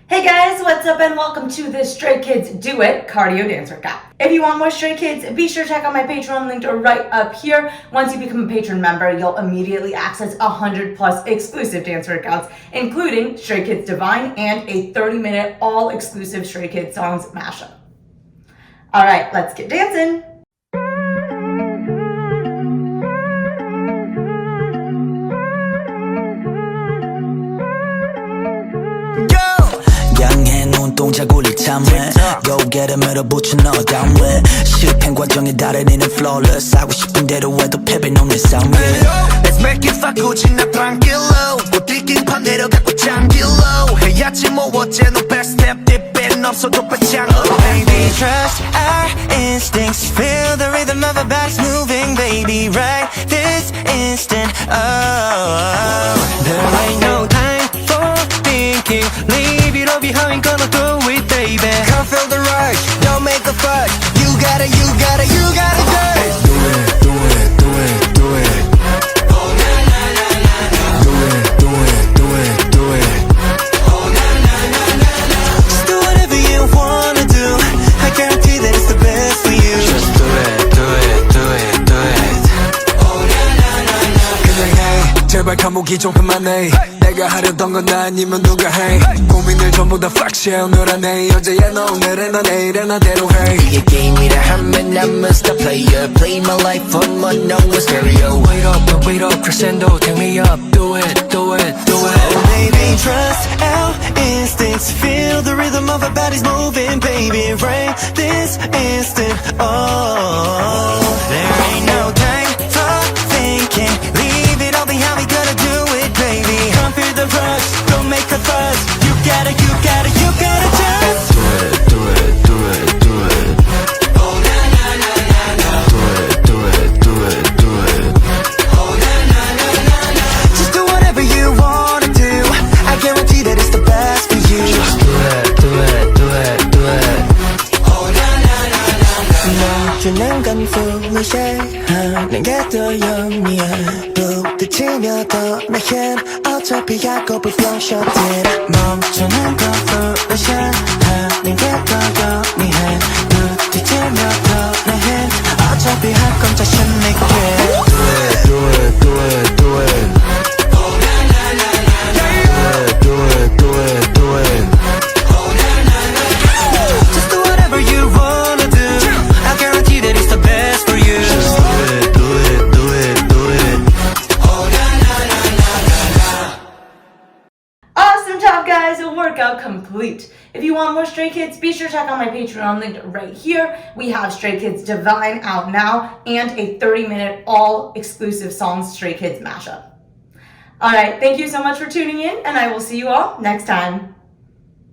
Hey guys, what's up and welcome to the Stray Kids Do It cardio dance workout. If you want more Stray Kids, be sure to check out my Patreon linked right up here. Once you become a patron member, you'll immediately access 100+ exclusive dance workouts, including Stray Kids Divine and a 30-minute all-exclusive Stray Kids songs mashup. Alright, let's get dancing! 눈동자굴이 참해 고개를 밀어붙여 너 다음에 실패 과정에 달인이는 flawless 하고 싶은 대로 해도 패배는 없는 싸움 Let's make it fuck 굳이 나 tranquilo 꽃들긴 내려가고 장길로 해야지 뭐 어째 no best step 뒷배는 없어도 배짱 Baby trust our instincts Feel the rhythm of our bodies moving Baby right this instant Oh There ain't no time for thinking Leave it all behind gonna do it baby Come feel the rush don't make a fuss You gotta do it Do it Oh na na na na na Do it Oh na na na na na Just do whatever you wanna do I guarantee that it's the best for you Just do it Oh na na na na 그냥 해 제발 감옥이 좀 그만해 내가 하려던 건 나 아니면 누가 해 고민을 전부 다 fuck shit 오늘 안해 어제야 너 오늘은 너 내일은 나대로 해 이게 게임이라 하면 I'm a star player Play my life on my own stereo Wait up, crescendo, take me up Do it Oh baby, trust our instincts Feel the rhythm of our bodies moving Baby, right this instant Oh, there ain't no time for thinking Leave it all behind, we gotta do it, baby Come feel the rush, don't make a fuss You gotta just Do it Oh na na na na na Do it Oh na na na na na Just do whatever you wanna do I guarantee that it's the best for you Just do it Oh na na na na na 멈추는 건 foolish 하는 게 더 영리해 부딪히며 떠나긴 어차피 야곱을 bloodshot 멈추는 건 foolish 하는 게 더 영리해 부딪히며 떠나긴 어차피 할 건 자신 있게 Do it Oh na na na na na Do it Oh na na na na Just do whatever you wanna do I guarantee that it's the best for you Just do it Oh na na na na na Awesome job guys, workout complete. If you want more Stray Kids, be sure to check out my Patreon linked right here. We have Stray Kids Divine out now and a 30-minute all exclusive songs Stray Kids mashup. Alright, thank you so much for tuning in and I will see you all next time.